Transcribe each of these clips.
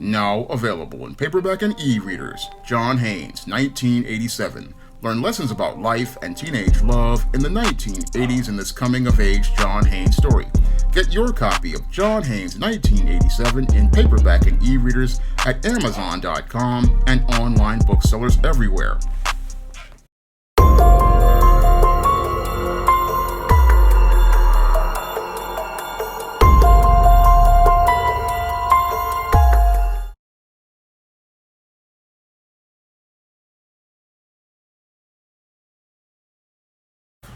Now available in paperback and e-readers. John Haynes, 1987. Learn lessons about life and teenage love in the 1980s in this coming-of-age John Haynes story. Get your copy of John Haynes, 1987 in paperback and e-readers at Amazon.com and online booksellers everywhere.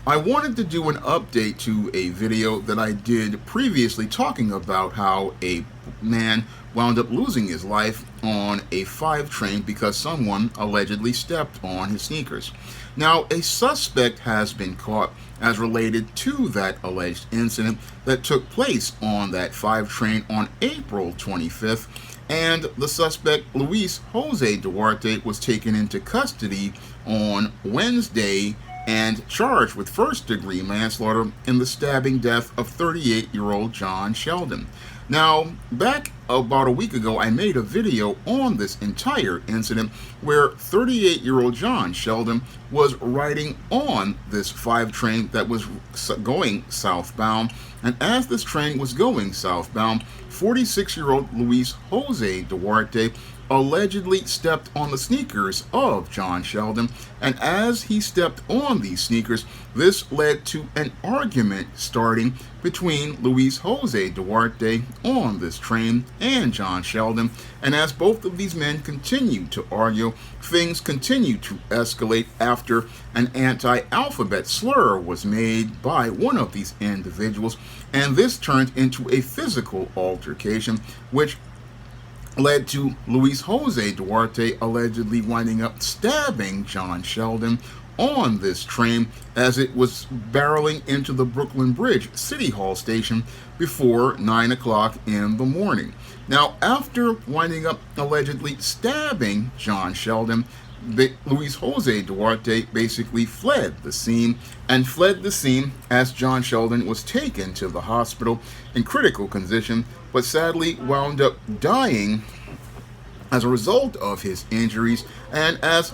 I wanted to do an update to a video that I did previously talking about how a man wound up losing his life on a 5 train because someone allegedly stepped on his sneakers. Now, a suspect has been caught as related to that alleged incident that took place on that 5 train on April 25th, and the suspect, Luis Jose Duarte, was taken into custody on Wednesday and charged with first-degree manslaughter in the stabbing death of 38-year-old John Sheldon. Now, back about a week ago, I made a video on this entire incident where 38-year-old John Sheldon was riding on this 5 train that was going southbound, and as this train was going southbound, 46-year-old Luis Jose Duarte allegedly stepped on the sneakers of John Sheldon, and as he stepped on these sneakers, this led to an argument starting between Luis Jose Duarte on this train and John Sheldon, and as both of these men continued to argue, things continued to escalate after an anti-alphabet slur was made by one of these individuals, and this turned into a physical altercation, which led to Luis Jose Duarte allegedly winding up stabbing John Sheldon on this train as it was barreling into the Brooklyn Bridge City Hall station before 9 o'clock in the morning. Now, after winding up allegedly stabbing John Sheldon, Luis Jose Duarte basically fled the scene as John Sheldon was taken to the hospital in critical condition, but sadly wound up dying as a result of his injuries. And as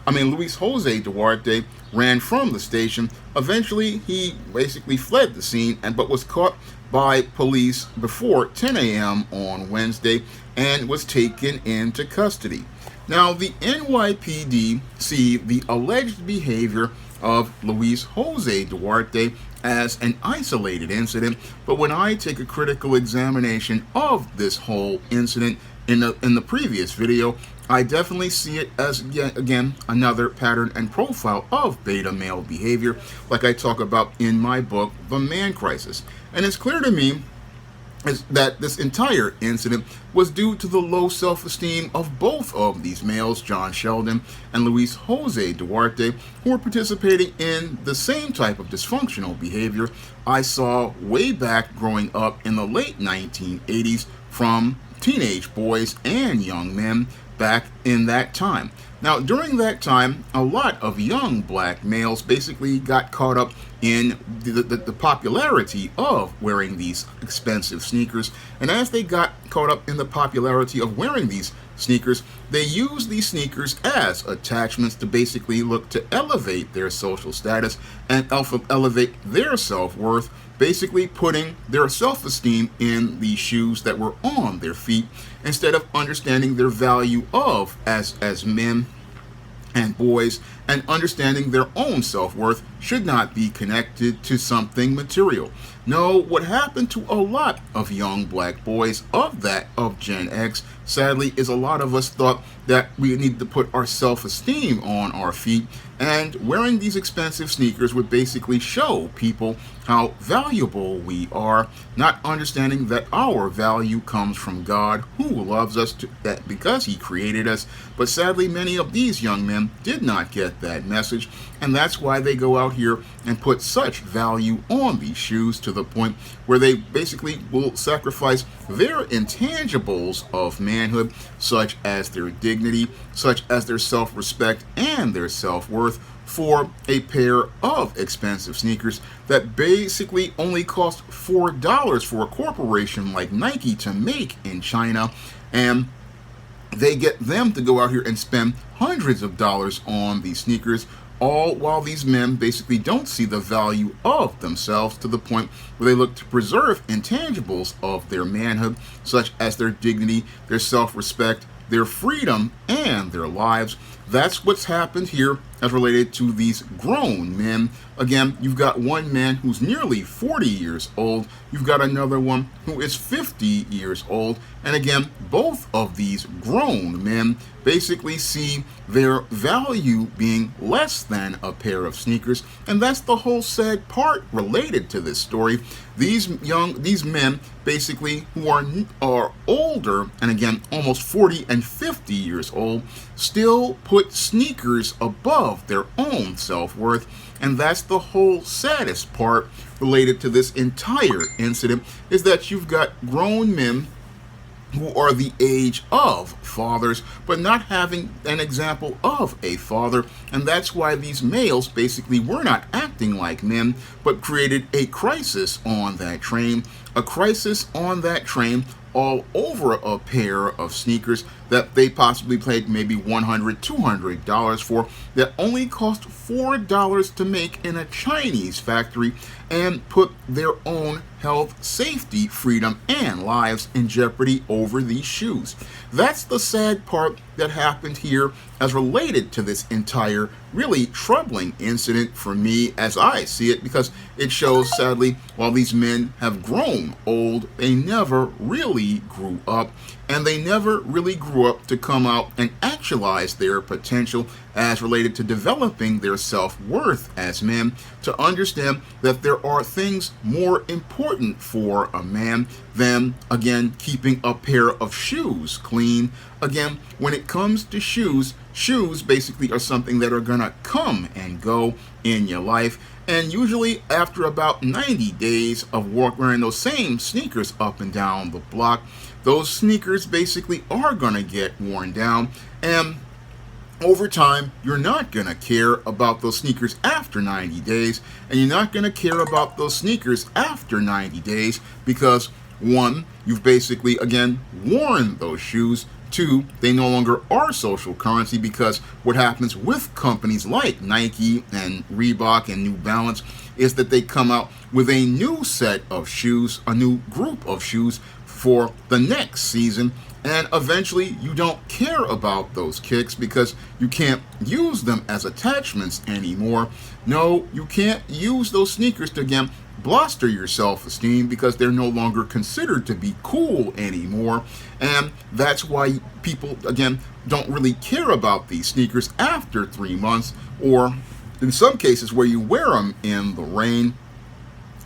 Luis Jose Duarte ran from the station, eventually he basically fled the scene but was caught by police before 10 a.m. on Wednesday and was taken into custody. Now, the NYPD see the alleged behavior of Luis Jose Duarte as an isolated incident, but when I take a critical examination of this whole incident in the previous video, I definitely see it as, yet again, another pattern and profile of beta male behavior, like I talk about in my book, The Man Crisis. And it's clear to me is that this entire incident was due to the low self-esteem of both of these males, John Sheldon and Luis Jose Duarte, who were participating in the same type of dysfunctional behavior I saw way back growing up in the late 1980s from teenage boys and young men back in that time. Now, during that time, a lot of young black males basically got caught up in the popularity of wearing these expensive sneakers, and as they got caught up in the popularity of wearing these sneakers, they used these sneakers as attachments to basically look to elevate their social status and elevate their self-worth, basically putting their self-esteem in the shoes that were on their feet instead of understanding their value of as men and boys, and understanding their own self-worth should not be connected to something material. No, what happened to a lot of young black boys of Gen X, sadly, is a lot of us thought that we need to put our self-esteem on our feet, and wearing these expensive sneakers would basically show people how valuable we are, not understanding that our value comes from God, who loves us because he created us. But sadly, many of these young men did not get that message, and that's why they go out here and put such value on these shoes to to the point where they basically will sacrifice their intangibles of manhood, such as their dignity, such as their self-respect and their self-worth, for a pair of expensive sneakers that basically only cost $4 for a corporation like Nike to make in China. And they get them to go out here and spend hundreds of dollars on these sneakers, all while these men basically don't see the value of themselves, to the point where they look to preserve intangibles of their manhood, such as their dignity, their self-respect, their freedom, and their lives. That's what's happened here as related to these grown men. Again, you've got one man who's nearly 40 years old. You've got another one who is 50 years old. And again, both of these grown men basically see their value being less than a pair of sneakers. And that's the whole sad part related to this story. These men basically who are older, and again, almost 40 and 50 years old, still put sneakers above their own self-worth. And that's the whole saddest part related to this entire incident, is that you've got grown men who are the age of fathers, but not having an example of a father. And that's why these males basically were not acting like men, but created a crisis on that train. A crisis on that train all over a pair of sneakers that they possibly paid maybe $100, $200 for, that only cost $4 to make in a Chinese factory, and put their own health, safety, freedom, and lives in jeopardy over these shoes. That's the sad part that happened here as related to this entire really troubling incident for me, as I see it, because it shows, sadly, while these men have grown old, they never really grew up, and they never really grew up to come out and actualize their potential as related to developing their self-worth as men, to understand that there are things more important for a man than, again, keeping a pair of shoes clean. Again, when it comes to shoes basically are something that are gonna come and go in your life. And usually after about 90 days of wearing those same sneakers up and down the block, those sneakers basically are gonna get worn down. And over time, you're not going to care about those sneakers after 90 days, and you're not going to care about those sneakers after 90 days because, one, you've basically, again, worn those shoes. Two, they no longer are social currency, because what happens with companies like Nike and Reebok and New Balance is that they come out with a new set of shoes, a new group of shoes for the next season. And eventually you don't care about those kicks because you can't use them as attachments anymore. No, you can't use those sneakers to, again, bluster your self-esteem because they're no longer considered to be cool anymore. And that's why people, again, don't really care about these sneakers after 3 months, or in some cases where you wear them in the rain.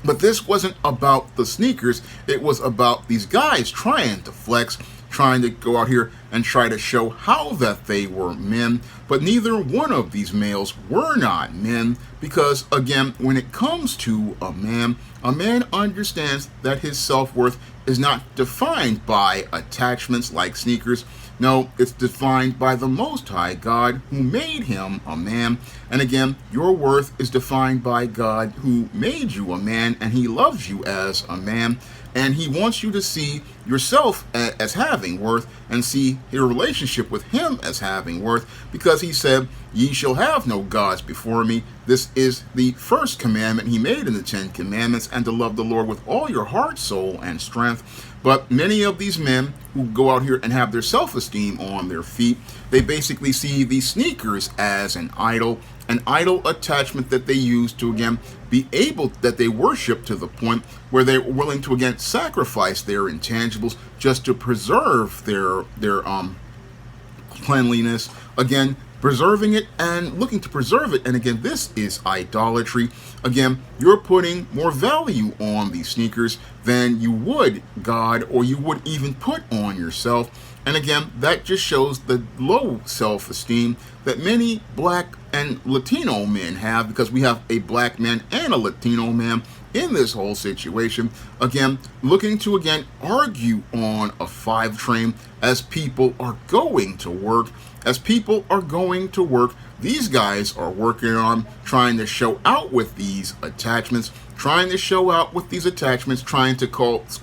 But this wasn't about the sneakers. It was about these guys trying to flex, trying to go out here and try to show how that they were men. But neither one of these males were not men, because, again, when it comes to a man understands that his self-worth is not defined by attachments like sneakers. No, it's defined by the Most High God who made him a man. And again, your worth is defined by God who made you a man, and he loves you as a man. And he wants you to see yourself as having worth, and see your relationship with him as having worth, because he said, "Ye shall have no gods before me." This is the first commandment he made in the 10 Commandments, and to love the Lord with all your heart, soul, and strength. But many of these men who go out here and have their self-esteem on their feet, they basically see these sneakers as an idol attachment that they use to, again, be able, that they worship to the point where they're willing to, again, sacrifice their intangibles just to preserve their cleanliness, again, preserving it and looking to preserve it. And again, this is idolatry. Again, you're putting more value on these sneakers than you would God, or you would even put on yourself. And again, that just shows the low self-esteem that many black and Latino men have, because we have a black man and a Latino man in this whole situation, again, looking to again argue on a 5 train as people are going to work. As people are going to work, these guys are working on trying to show out with these attachments, trying to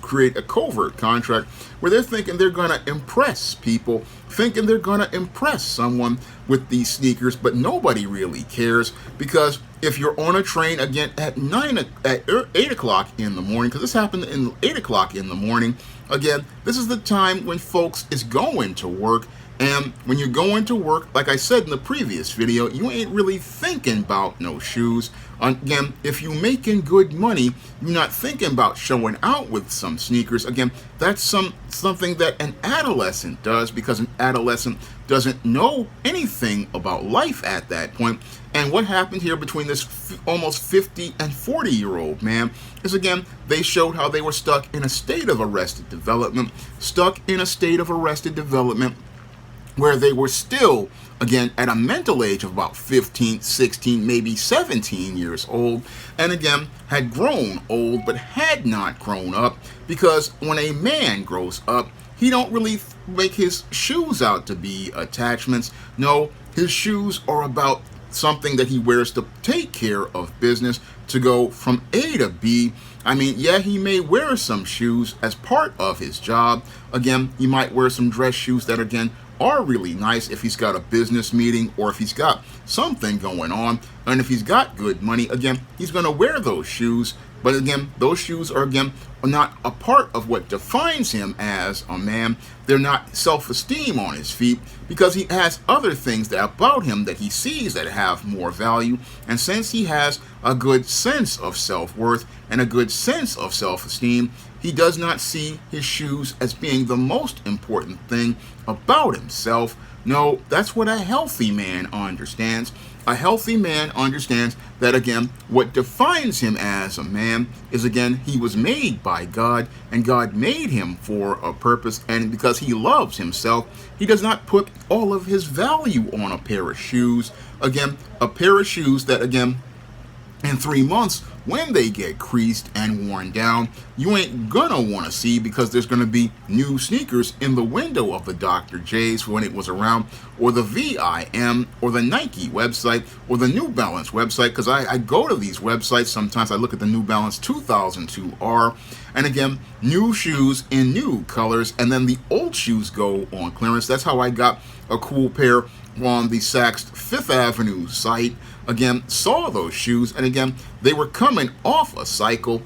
create a covert contract where they're thinking they're going to impress people, thinking they're going to impress someone with these sneakers, but nobody really cares, because if you're on a train again at 8 o'clock in the morning, because this happened in 8 o'clock in the morning, again, this is the time when folks is going to work. And when you're going to work, like I said in the previous video, you ain't really thinking about no shoes. Again, if you making good money, you're not thinking about showing out with some sneakers. Again, that's something that an adolescent does, because an adolescent doesn't know anything about life at that point. And what happened here between this almost 50 and 40-year-old man is, again, they showed how they were stuck in a state of arrested development, where they were still, again, at a mental age of about 15, 16, maybe 17 years old, and again, had grown old but had not grown up, because when a man grows up, he don't really make his shoes out to be attachments. No, his shoes are about something that he wears to take care of business, to go from A to B. I mean, yeah, he may wear some shoes as part of his job. Again, he might wear some dress shoes that, again, are really nice if he's got a business meeting or if he's got something going on. And if he's got good money, again, he's going to wear those shoes. But again, those shoes are, again, not a part of what defines him as a man. They're not self-esteem on his feet, because he has other things that about him that he sees that have more value. And since he has a good sense of self-worth and a good sense of self-esteem, he does not see his shoes as being the most important thing about himself. No, that's what a healthy man understands. A healthy man understands that, again, what defines him as a man is, again, he was made by God, and God made him for a purpose, and because he loves himself, he does not put all of his value on a pair of shoes. Again, a pair of shoes that, again, in 3 months, when they get creased and worn down, you ain't gonna want to see, because there's gonna be new sneakers in the window of the Dr. J's when it was around, or the VIM, or the Nike website, or the New Balance website, because I go to these websites. Sometimes I look at the New Balance 2002R, and again, new shoes in new colors, and then the old shoes go on clearance. That's how I got a cool pair on the Saks Fifth Avenue site. Again, saw those shoes, and again, they were coming off a cycle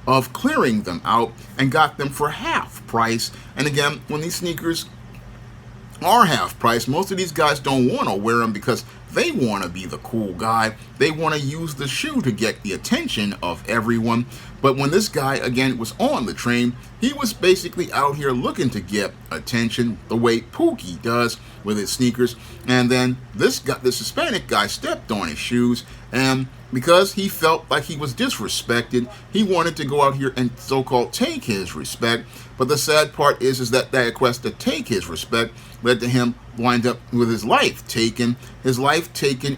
of clearing them out, and got them for half price. And again, when these sneakers are half price, most of these guys don't want to wear them because they want to be the cool guy. They want to use the shoe to get the attention of everyone. But when this guy, again, was on the train, he was basically out here looking to get attention the way Pookie does with his sneakers. And then this Hispanic guy stepped on his shoes, and because he felt like he was disrespected, he wanted to go out here and so-called take his respect. But the sad part is that that request to take his respect led to him wind up with his life taken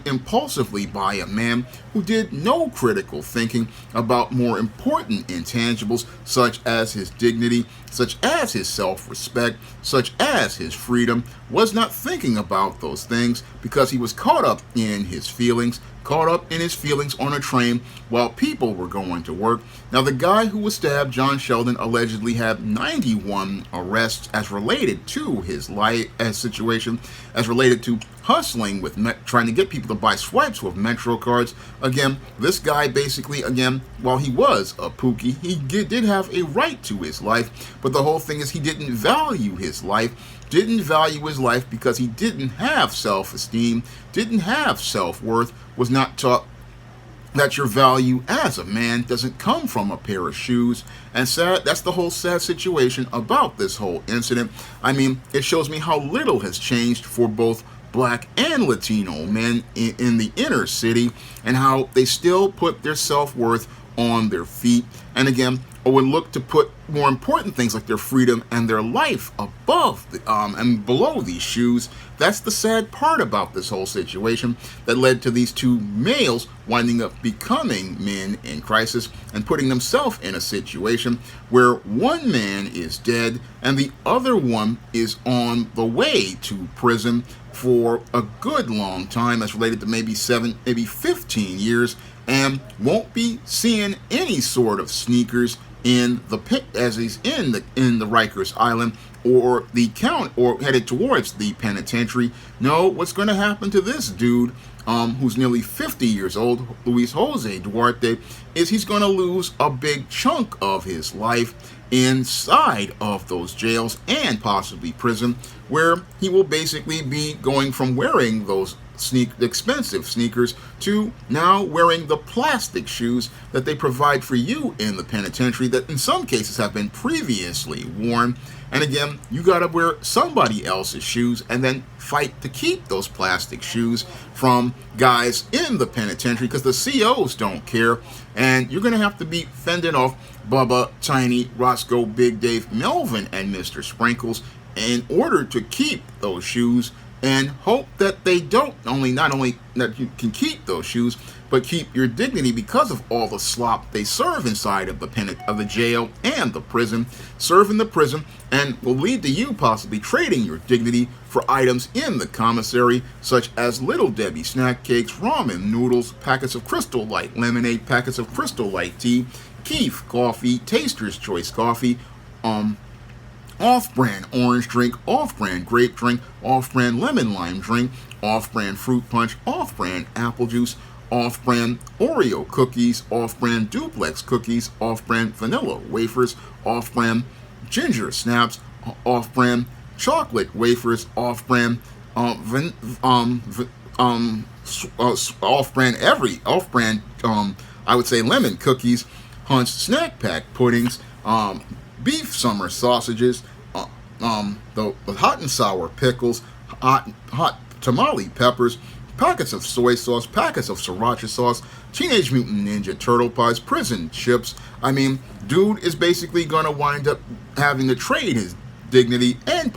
impulsively by a man who did no critical thinking about more important intangibles, such as his dignity, such as his self-respect, such as his freedom. Was not thinking about those things because he was caught up in his feelings on a train while people were going to work. Now, the guy who was stabbed, John Sheldon, allegedly had 91 arrests as related to his life situation, as related to hustling with trying to get people to buy swipes with Metro cards. Again, this guy basically, again, while he was a Pookie, he did have a right to his life, but the whole thing is he didn't value his life because he didn't have self-esteem, didn't have self-worth, was not taught that your value as a man doesn't come from a pair of shoes. And that's the whole sad situation about this whole incident. I mean, it shows me how little has changed for both Black and Latino men in the inner city, and how they still put their self-worth on their feet. And again, or would look to put more important things like their freedom and their life above and below these shoes. That's the sad part about this whole situation that led to these two males winding up becoming men in crisis and putting themselves in a situation where one man is dead and the other one is on the way to prison for a good long time, that's related to maybe 7, maybe 15 years, and won't be seeing any sort of sneakers in the pit as he's in the Rikers Island or the count or headed towards the penitentiary. No, what's going to happen to this dude, who's nearly 50 years old, Luis Jose Duarte, is he's going to lose a big chunk of his life inside of those jails and possibly prison, where he will basically be going from wearing those expensive sneakers to now wearing the plastic shoes that they provide for you in the penitentiary that in some cases have been previously worn. And again, you got to wear somebody else's shoes and then fight to keep those plastic shoes from guys in the penitentiary because the COs don't care. And you're going to have to be fending off Bubba, Tiny, Roscoe, Big Dave, Melvin, and Mr. Sprinkles in order to keep those shoes and hope that they don't not only that you can keep those shoes, but keep your dignity because of all the slop they serve inside of the jail and the prison. Serve in the prison and will lead to you possibly trading your dignity for items in the commissary, such as Little Debbie snack cakes, ramen noodles, packets of Crystal Light lemonade, packets of Crystal Light tea, Keef coffee, Taster's Choice coffee, off-brand orange drink, off-brand grape drink, off-brand lemon lime drink, off-brand fruit punch, off-brand apple juice, off-brand Oreo cookies, off-brand duplex cookies, off-brand vanilla wafers, off-brand ginger snaps, off-brand chocolate wafers, off-brand off-brand I would say lemon cookies, Hunt's snack pack puddings, beef summer sausages, the hot and sour pickles, hot tamale peppers, packets of soy sauce, packets of sriracha sauce, Teenage Mutant Ninja Turtle pies, prison chips. I mean, dude is basically going to wind up having to trade his dignity and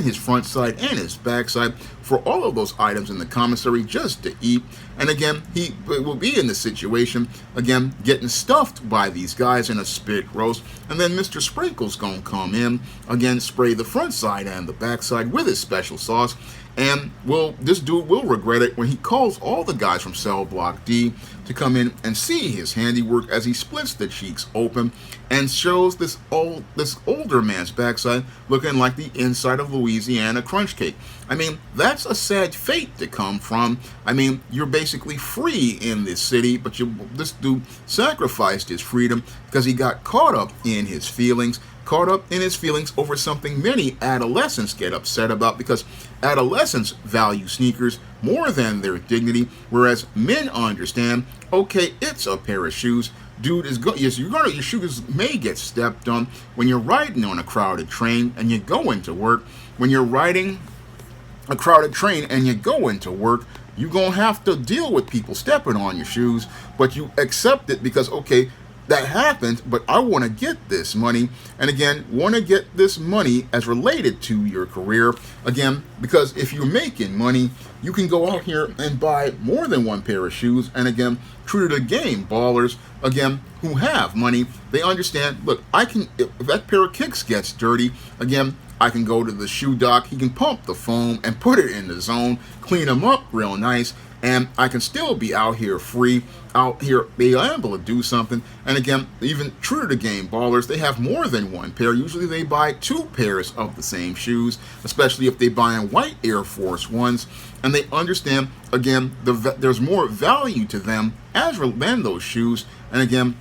his front side and his back side for all of those items in the commissary just to eat. And again, he will be in the situation, again, getting stuffed by these guys in a spit roast. And then Mr. Sprinkle's gonna come in, again, spray the front side and the back side with his special sauce. And this dude will regret it when he calls all the guys from Cell Block D to come in and see his handiwork as he splits the cheeks open and shows this older man's backside looking like the inside of Louisiana crunch cake. I mean, that's a sad fate to come from. I mean, you're basically free in this city, but this dude sacrificed his freedom because he got caught up in his feelings over something many adolescents get upset about, because adolescents value sneakers more than their dignity, whereas men understand, okay, it's a pair of shoes. Dude, your shoes may get stepped on when you're riding on a crowded train and you go into work. When you're riding a crowded train and you go into work, you're going to have to deal with people stepping on your shoes, but you accept it because, okay, that happened, but I want to get this money. And again, want to get this money as related to your career. Again, because if you're making money, you can go out here and buy more than one pair of shoes. And again, true to the game, ballers, again, who have money, they understand, look, if that pair of kicks gets dirty, again, I can go to the shoe doc, he can pump the foam and put it in the zone, clean them up real nice, and I can still be out here free, out here be able to do something. And again, even true to the game, ballers, they have more than one pair. Usually they buy 2 pairs of the same shoes, especially if they buy in white Air Force Ones, and they understand, again, there's more value to them than those shoes. And again,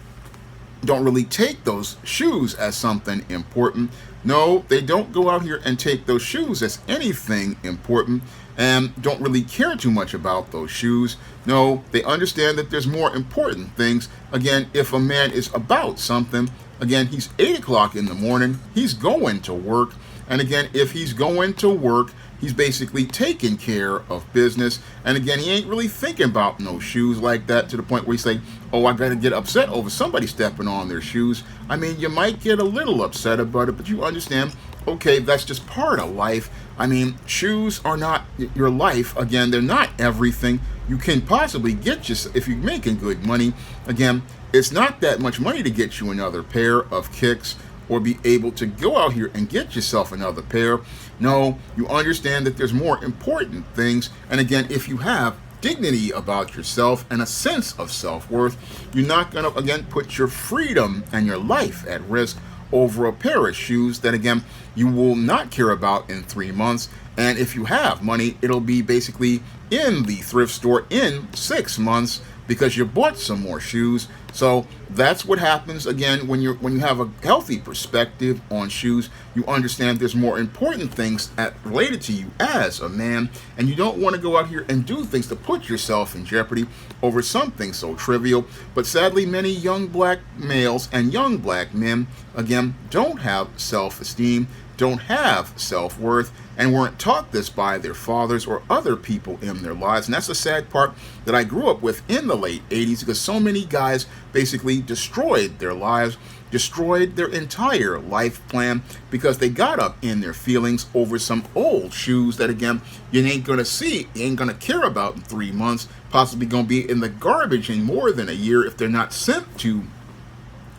don't really take those shoes as something important. No, they don't go out here and take those shoes as anything important and don't really care too much about those shoes. No, they understand that there's more important things. Again, if a man is about something, again, he's 8 o'clock in the morning, he's going to work. And again, if he's going to work, he's basically taking care of business. And again, he ain't really thinking about no shoes like that to the point where he's like, oh, I got to get upset over somebody stepping on their shoes. I mean, you might get a little upset about it, but you understand, okay, that's just part of life. I mean, shoes are not your life. Again, they're not everything you can possibly get you if you're making good money. Again, it's not that much money to get you another pair of kicks or be able to go out here and get yourself another pair. No, you understand that there's more important things. And again, if you have dignity about yourself and a sense of self-worth, you're not going to, again, put your freedom and your life at risk over a pair of shoes that, again, you will not care about in 3 months. And if you have money, it'll be basically in the thrift store in 6 months because you bought some more shoes. So that's what happens again when you have a healthy perspective on shoes. You understand there's more important things related to you as a man, and you don't want to go out here and do things to put yourself in jeopardy over something so trivial. But sadly, many young black males and young black men again don't have self-esteem, don't have self-worth, and weren't taught this by their fathers or other people in their lives. And that's the sad part that I grew up with in the late 80s, because so many guys basically destroyed their lives, destroyed their entire life plan, because they got up in their feelings over some old shoes that, again, you ain't going to see, you ain't going to care about in 3 months, possibly going to be in the garbage in more than a year if they're not sent to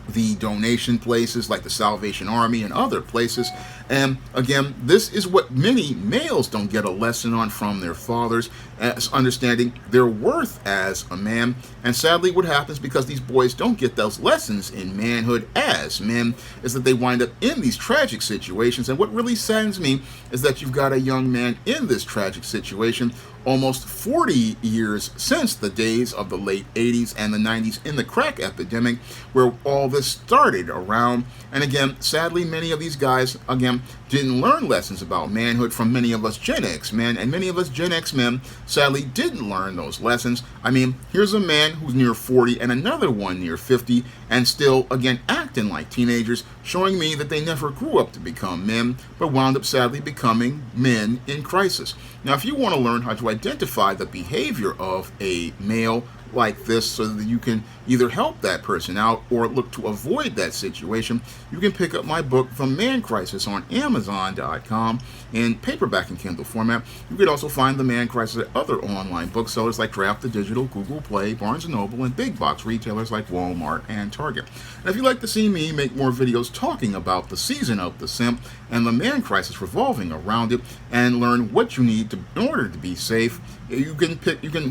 the donation places like the Salvation Army and other places. And again, this is what many males don't get a lesson on from their fathers, as understanding their worth as a man. And sadly, what happens, because these boys don't get those lessons in manhood as men, is that they wind up in these tragic situations. And what really saddens me is that you've got a young man in this tragic situation almost 40 years since the days of the late 80s and the 90s in the crack epidemic, where all this started around. And again, sadly, many of these guys, again, didn't learn lessons about manhood from many of us Gen X men, and many of us Gen X men, sadly, didn't learn those lessons. I mean, here's a man who's near 40 and another one near 50, and still, again, acting like teenagers, showing me that they never grew up to become men, but wound up sadly becoming men in crisis. Now, if you want to learn how to identify the behavior of a male like this so that you can either help that person out or look to avoid that situation, you can pick up my book, The Man Crisis, on Amazon.com in paperback and Kindle format. You can also find The Man Crisis at other online booksellers like Draft the Digital, Google Play, Barnes & Noble, and big box retailers like Walmart and Target. And if you'd like to see me make more videos talking about the season of the simp and the man crisis revolving around it, and learn what you need in order to be safe, you can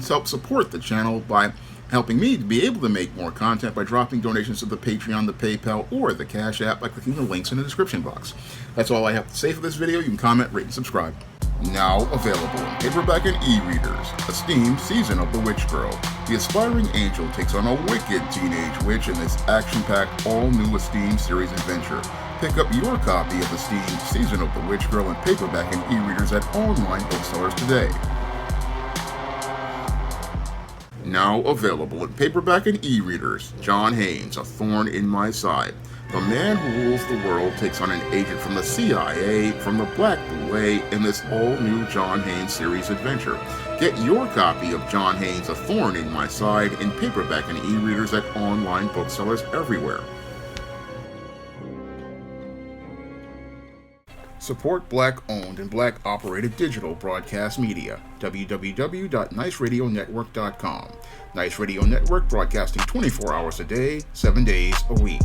help support the channel by helping me to be able to make more content by dropping donations to the Patreon, the PayPal, or the Cash App by clicking the links in the description box. That's all I have to say for this video. You can comment, rate, and subscribe. Now available in paperback and e-readers, Esteemed Season of the Witch Girl. The aspiring angel takes on a wicked teenage witch in this action-packed, all-new Esteemed series adventure. Pick up your copy of Esteemed Season of the Witch Girl in paperback and e-readers at online booksellers today. Now available in paperback and e-readers, John Haynes, A Thorn in My Side. The man who rules the world takes on an agent from the CIA from the Black Boule in this all-new John Haynes series adventure. Get your copy of John Haynes' A Thorn in My Side in paperback and e-readers at online booksellers everywhere. Support Black-owned and Black-operated digital broadcast media. www.niceradionetwork.com. Nice Radio Network, broadcasting 24 hours a day, 7 days a week.